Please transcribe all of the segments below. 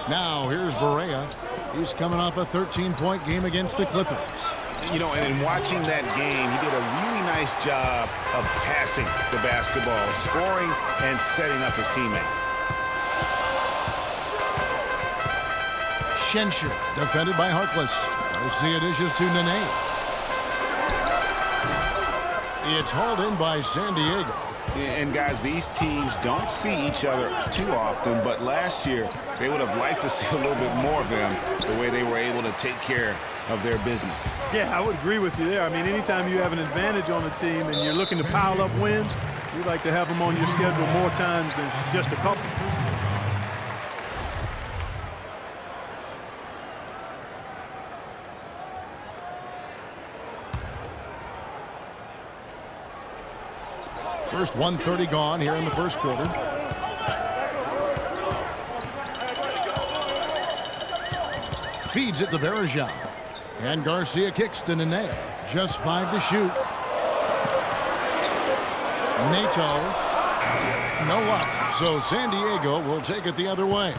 Now here's Barea. He's coming off a 13-point game against the Clippers. You know, and in watching that game, he did a really nice job of passing the basketball, scoring, and setting up his teammates. Schenscher, defended by Harkless. Garcia dishes to Nene. It's hauled in by San Diego. And guys, these teams don't see each other too often, but last year they would have liked to see a little bit more of them, the way they were able to take care of their business. Yeah, I would agree with you there. I mean, anytime you have an advantage on a team and you're looking to pile up wins, you'd like to have them on your schedule more times than just a couple. First 1:30 gone here in the first quarter. Feeds it to Varejao. And Garcia kicks to Nene. Just 5 to shoot. Nato. No luck. So San Diego will take it the other way.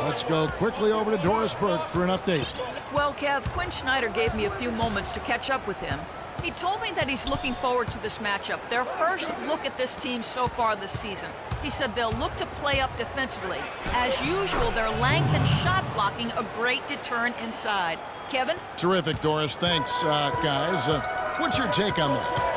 Let's go quickly over to Doris Burke for an update. Well, Kev, Quinn Snyder gave me a few moments to catch up with him. He told me that he's looking forward to this matchup, their first look at this team so far this season. He said they'll look to play up defensively. As usual, their length and shot blocking a great deterrent inside. Kevin? Terrific, Doris. Thanks, guys. What's your take on that?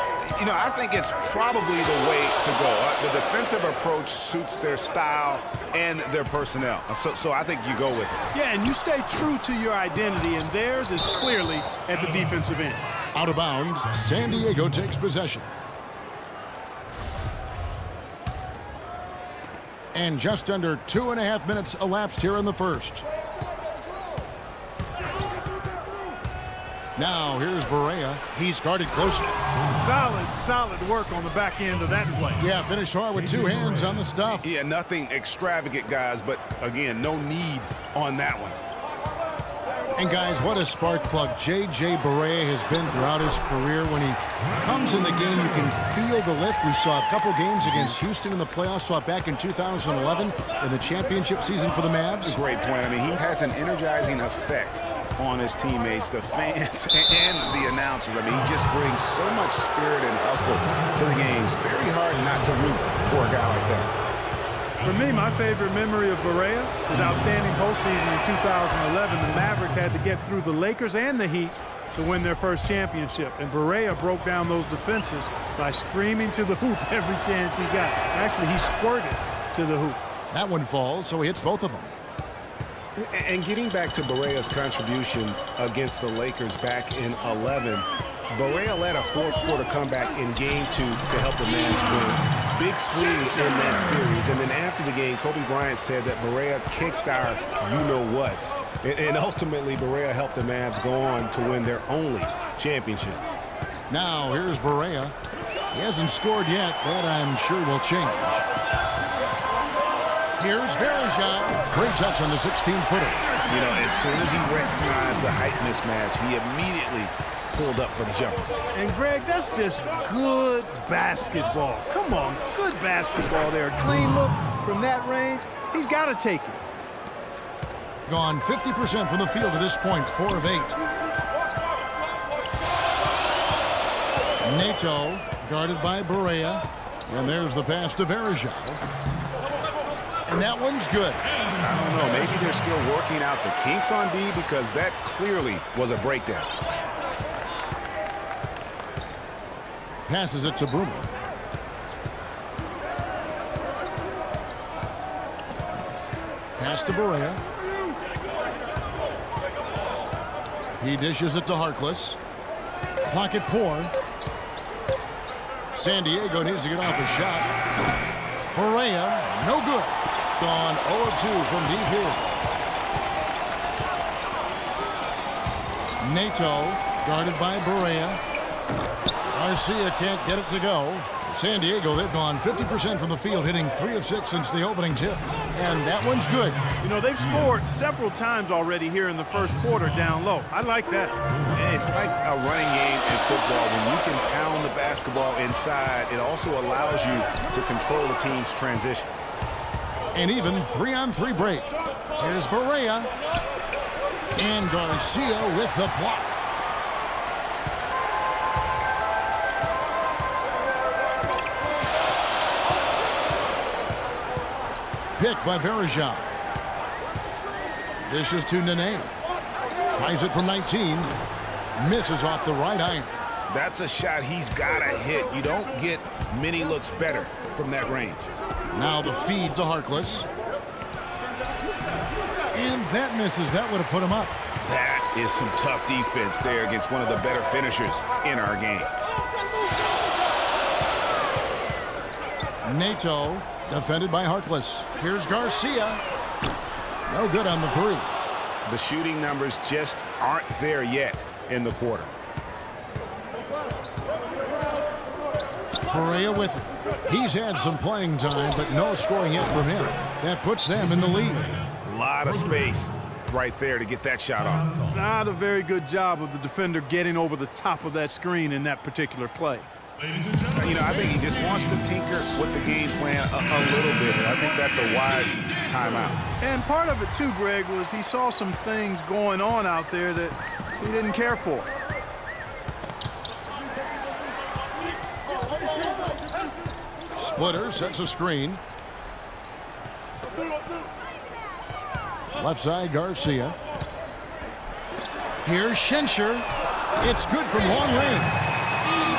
You know, I think it's probably the way to go. The defensive approach suits their style and their personnel. So I think you go with it. Yeah, and you stay true to your identity, and theirs is clearly at the defensive end. Out of bounds, San Diego takes possession. And just under 2.5 minutes elapsed here in the first. Now here's Barea. He's guarded closely. Solid work on the back end of that play. Yeah, finish hard with 2 hands on the stuff. Yeah, nothing extravagant, guys, but again, no need on that one. And guys, what a spark plug J.J. Barea has been throughout his career. When he comes in the game, you can feel the lift. We saw a couple games against Houston in the playoffs, saw it back in 2011 in the championship season for the Mavs. Great point. I mean, he has an energizing effect on his teammates, the fans, and the announcers. I mean, he just brings so much spirit and hustle to the games. Very hard not to root for a guy like that. For me, my favorite memory of Barea, his outstanding postseason in 2011. The Mavericks had to get through the Lakers and the Heat to win their first championship. And Barea broke down those defenses by screaming to the hoop every chance he got. Actually, he squirted to the hoop. That one falls, so he hits both of them. And getting back to Barea's contributions against the Lakers back in 11, Barea led a fourth-quarter comeback in Game 2 to help the Mavs win. Big swings in that series. And then after the game, Kobe Bryant said that Barea kicked our you-know-whats. And ultimately, Barea helped the Mavs go on to win their only championship. Now, here's Barea. He hasn't scored yet. That, I'm sure, will change. Here's Varejao. Great touch on the 16-footer. You know, as soon as he recognized the height mismatch, he immediately pulled up for the jumper. And, Greg, that's just good basketball. Come on, good basketball there. Clean look from that range. He's got to take it. Gone 50% from the field to this point, 4 of 8. Nato, guarded by Barea. And there's the pass to Varejao. And that one's good. I don't know, maybe they're still working out the kinks on D, because that clearly was a breakdown. Passes it to Bruno. Pass to Barea. He dishes it to Harkless. Clock at 4. San Diego needs to get off a shot. Barea, no good. Gone 0-2 from deep here. Nato, guarded by Barea. Garcia can't get it to go. San Diego, they've gone 50% from the field, hitting 3 of 6 since the opening tip. And that one's good. You know, they've scored several times already here in the first quarter down low. I like that. It's like a running game in football. When you can pound the basketball inside, it also allows you to control the team's transition. An even 3-on-3 break. Here's Barea. And Garcia with the block. Pick by Verajao. This is to Nene. Tries it from 19. Misses off the right iron. That's a shot he's got to hit. You don't get many looks better from that range. Now the feed to Harkless. And that misses. That would have put him up. That is some tough defense there against one of the better finishers in our game. Nato, defended by Harkless. Here's Garcia. No good on the three. The shooting numbers just aren't there yet in the quarter. Barea with it. He's had some playing time, but no scoring yet from him. That puts them in the lead. A lot of space right there to get that shot off. Not a very good job of the defender getting over the top of that screen in that particular play. You know, I think he just wants to tinker with the game plan a little bit. And I think that's a wise timeout. And part of it, too, Greg, was he saw some things going on out there that he didn't care for. Splitter sets a screen. Left side, Garcia. Here's Schenscher. It's good from long range.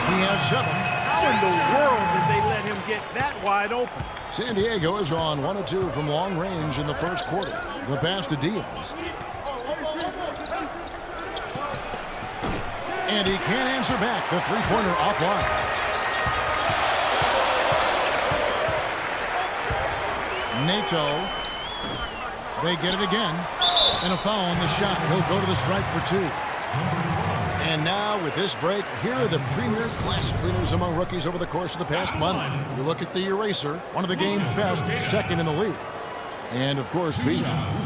He has 7. How in the world did they let him get that wide open? San Diego is on 1 of 2 from long range in the first quarter. The pass to Diaz. And he can't answer back. The three-pointer offline. Nato. They get it again. And a foul on the shot. He'll go to the stripe for 2. And now with this break, here are the premier glass cleaners among rookies over the course of the past month. You look at the eraser, one of the game's best, second in the league. And of course, he's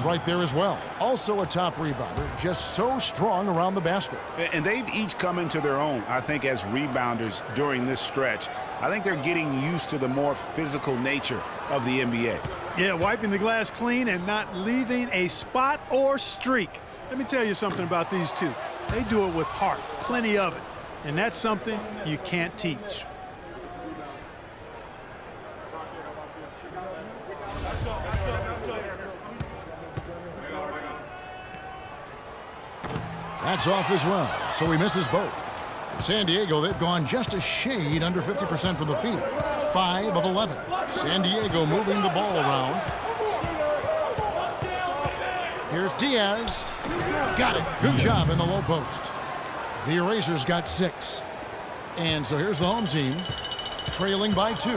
right there as well. Also a top rebounder, just so strong around the basket. And they've each come into their own, I think, as rebounders during this stretch. I think they're getting used to the more physical nature of the NBA. Yeah, wiping the glass clean and not leaving a spot or streak. Let me tell you something about these two. They do it with heart, plenty of it. And that's something you can't teach. That's off as well, so he misses both. San Diego, they've gone just a shade under 50% from the field. 5 of 11. San Diego moving the ball around. Here's Diaz. Got it. Good job in the low post. The Erasers got 6. And so here's the home team, trailing by 2,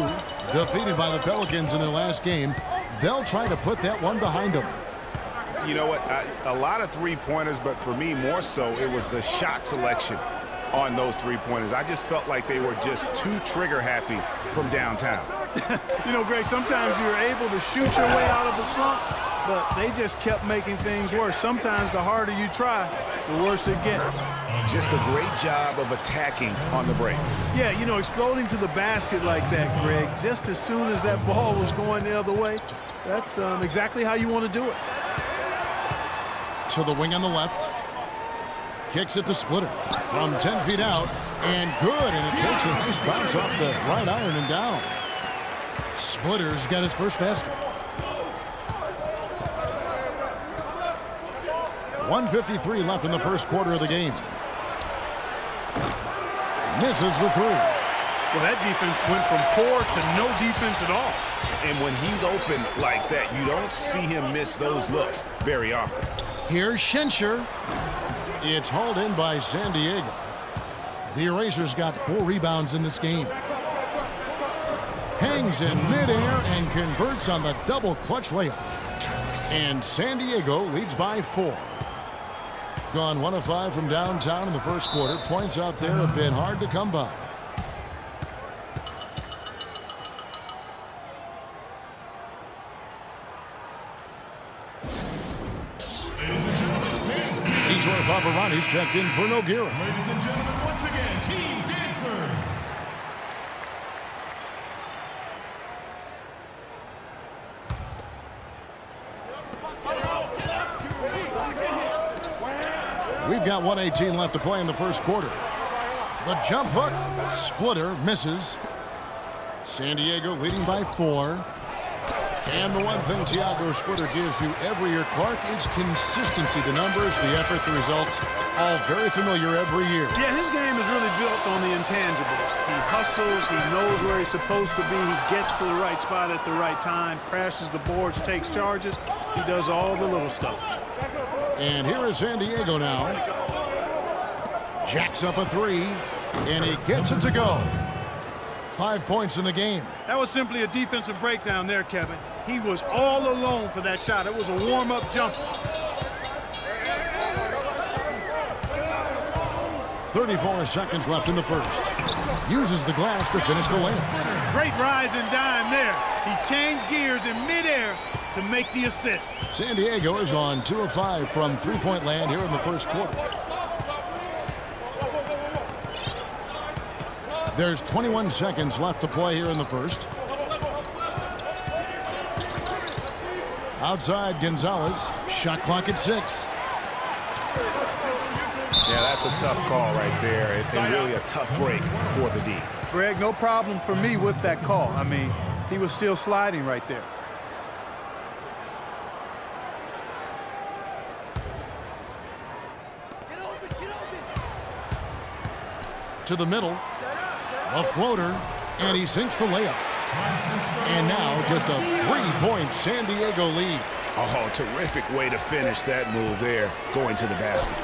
defeated by the Pelicans in their last game. They'll try to put that one behind them. You know what? A lot of three-pointers, but for me, more so, it was the shot selection on those three-pointers. I just felt like they were just too trigger-happy from downtown. You know, Greg, sometimes you're able to shoot your way out of a slump, but they just kept making things worse. Sometimes the harder you try, the worse it gets. Just a great job of attacking on the break. Yeah, you know, exploding to the basket like that, Greg, just as soon as that ball was going the other way, that's exactly how you want to do it. To the wing on the left. Kicks it to Splitter from 10 feet out. And good, and it takes a nice bounce off the right iron and down. Splitter's got his first basket. 1:53 left in the first quarter of the game. Misses the 3. Well, that defense went from poor to no defense at all. And when he's open like that, you don't see him miss those looks very often. Here's Schenscher. It's hauled in by San Diego. The Erasers got 4 rebounds in this game. Hangs in midair and converts on the double clutch layup. And San Diego leads by 4. Gone 1 of 5 from downtown in the first quarter. Points out there have been hard to come by. Vitor Favarani's checked in for Nogueira. Ladies and gentlemen, once again, Team Dancers. We've got 1:18 left to play in the first quarter. The jump hook, splitter, misses. San Diego leading by 4. And the one thing Thiago Splitter gives you every year, Clark, is consistency. The numbers, the effort, the results, all very familiar every year. Yeah, his game is really built on the intangibles. He hustles, he knows where he's supposed to be, he gets to the right spot at the right time, crashes the boards, takes charges. He does all the little stuff. And here is San Diego now. Jacks up a 3, and he gets it to go. 5 points in the game. That was simply a defensive breakdown there, Kevin. He was all alone for that shot. It was a warm-up jumper. 34 seconds left in the first. Uses the glass to finish the layup. Great rise and dime there. He changed gears in midair to make the assist. San Diego is on 2 of 5 from three-point land here in the first quarter. There's 21 seconds left to play here in the first. Outside Gonzalez. Shot clock at 6. Yeah, that's a tough call right there. It's really a tough break for the D. Greg, no problem for me with that call. I mean, he was still sliding right there. To the middle. A floater, and he sinks the layup. And now just a 3-point San Diego lead. Oh, terrific way to finish that move there, going to the basket.